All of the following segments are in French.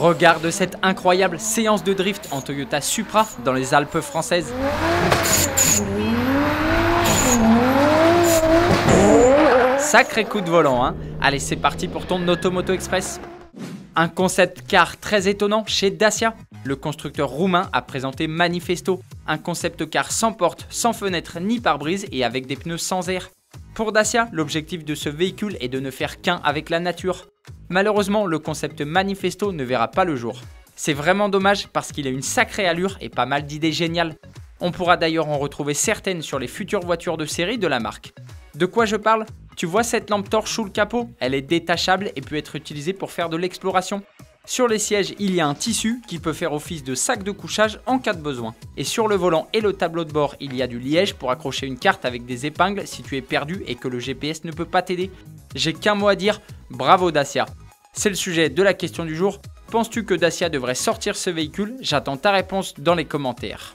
Regarde cette incroyable séance de drift en Toyota Supra dans les Alpes françaises. Sacré coup de volant, hein. Allez, c'est parti pour ton Automoto Express. Un concept car très étonnant chez Dacia. Le constructeur roumain a présenté Manifesto, un concept car sans porte, sans fenêtre ni pare-brise et avec des pneus sans air. Pour Dacia, l'objectif de ce véhicule est de ne faire qu'un avec la nature. Malheureusement, le concept Manifesto ne verra pas le jour. C'est vraiment dommage parce qu'il a une sacrée allure et pas mal d'idées géniales. On pourra d'ailleurs en retrouver certaines sur les futures voitures de série de la marque. De quoi je parle ? Tu vois cette lampe torche sous le capot ? Elle est détachable et peut être utilisée pour faire de l'exploration. Sur les sièges, il y a un tissu qui peut faire office de sac de couchage en cas de besoin. Et sur le volant et le tableau de bord, il y a du liège pour accrocher une carte avec des épingles si tu es perdu et que le GPS ne peut pas t'aider. J'ai qu'un mot à dire, bravo Dacia. C'est le sujet de la question du jour. Penses-tu que Dacia devrait sortir ce véhicule ? J'attends ta réponse dans les commentaires.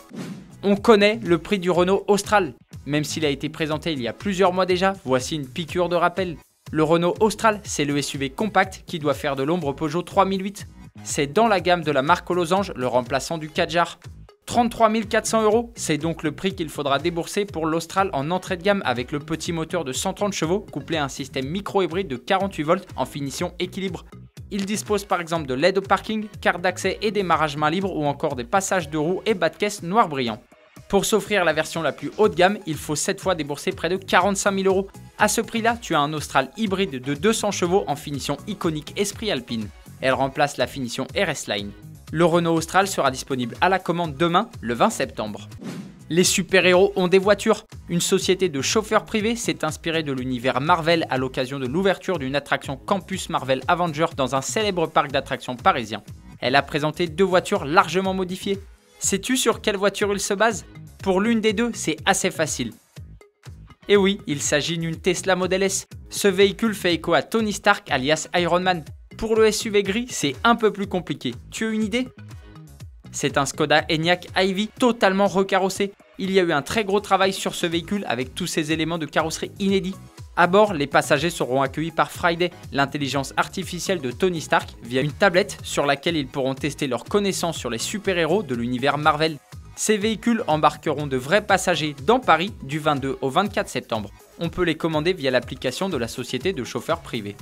On connaît le prix du Renault Austral. Même s'il a été présenté il y a plusieurs mois déjà, voici une piqûre de rappel. Le Renault Austral, c'est le SUV compact qui doit faire de l'ombre au Peugeot 3008. C'est dans la gamme de la marque aux losanges, le remplaçant du Kadjar. 33 400 €, c'est donc le prix qu'il faudra débourser pour l'Austral en entrée de gamme avec le petit moteur de 130 chevaux couplé à un système micro-hybride de 48 volts en finition équilibre. Il dispose par exemple de l'aide au parking, carte d'accès et démarrage main libre ou encore des passages de roues et bas de caisse noir brillant. Pour s'offrir la version la plus haut de gamme, il faut cette fois débourser près de 45 000 €. À ce prix-là, tu as un Austral hybride de 200 chevaux en finition iconique Esprit Alpine. Elle remplace la finition RS Line. Le Renault Austral sera disponible à la commande demain, le 20 septembre. Les super-héros ont des voitures. Une société de chauffeurs privés s'est inspirée de l'univers Marvel à l'occasion de l'ouverture d'une attraction Campus Marvel Avengers dans un célèbre parc d'attractions parisien. Elle a présenté 2 voitures largement modifiées. Sais-tu sur quelle voiture il se base ? Pour l'une des deux, c'est assez facile. Et oui, il s'agit d'une Tesla Model S. Ce véhicule fait écho à Tony Stark alias Iron Man. Pour le SUV gris, c'est un peu plus compliqué. Tu as une idée ? C'est un Skoda Enyaq iV totalement recarrossé. Il y a eu un très gros travail sur ce véhicule avec tous ses éléments de carrosserie inédits. À bord, les passagers seront accueillis par Friday, l'intelligence artificielle de Tony Stark, via une tablette sur laquelle ils pourront tester leurs connaissances sur les super-héros de l'univers Marvel. Ces véhicules embarqueront de vrais passagers dans Paris du 22 au 24 septembre. On peut les commander via l'application de la société de chauffeurs privés.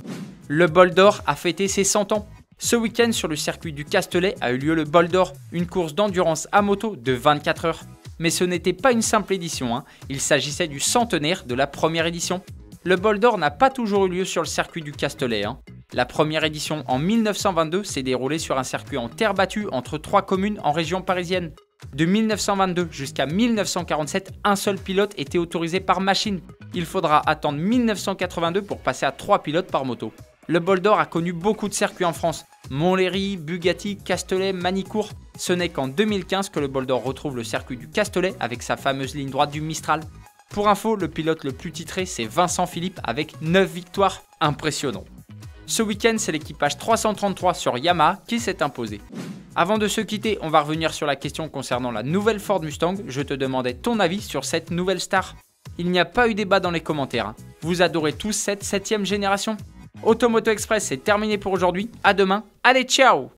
Le Bol d'Or a fêté ses 100 ans. Ce week-end sur le circuit du Castellet a eu lieu le Bol d'Or, une course d'endurance à moto de 24 heures. Mais ce n'était pas une simple édition, il s'agissait du centenaire de la première édition. Le Bol d'Or n'a pas toujours eu lieu sur le circuit du Castellet. La première édition en 1922 s'est déroulée sur un circuit en terre battue entre 3 communes en région parisienne. De 1922 jusqu'à 1947, un seul pilote était autorisé par machine. Il faudra attendre 1982 pour passer à 3 pilotes par moto. Le Bol d'Or a connu beaucoup de circuits en France. Montlhéry, Bugatti, Castellet, Manicourt. Ce n'est qu'en 2015 que le Bol d'Or retrouve le circuit du Castellet avec sa fameuse ligne droite du Mistral. Pour info, le pilote le plus titré, c'est Vincent Philippe avec 9 victoires. Impressionnant. Ce week-end, c'est l'équipage 333 sur Yamaha qui s'est imposé. Avant de se quitter, on va revenir sur la question concernant la nouvelle Ford Mustang. Je te demandais ton avis sur cette nouvelle star. Il n'y a pas eu débat dans les commentaires. Vous adorez tous cette 7e génération ? Automoto Express, c'est terminé pour aujourd'hui. À demain. Allez, ciao !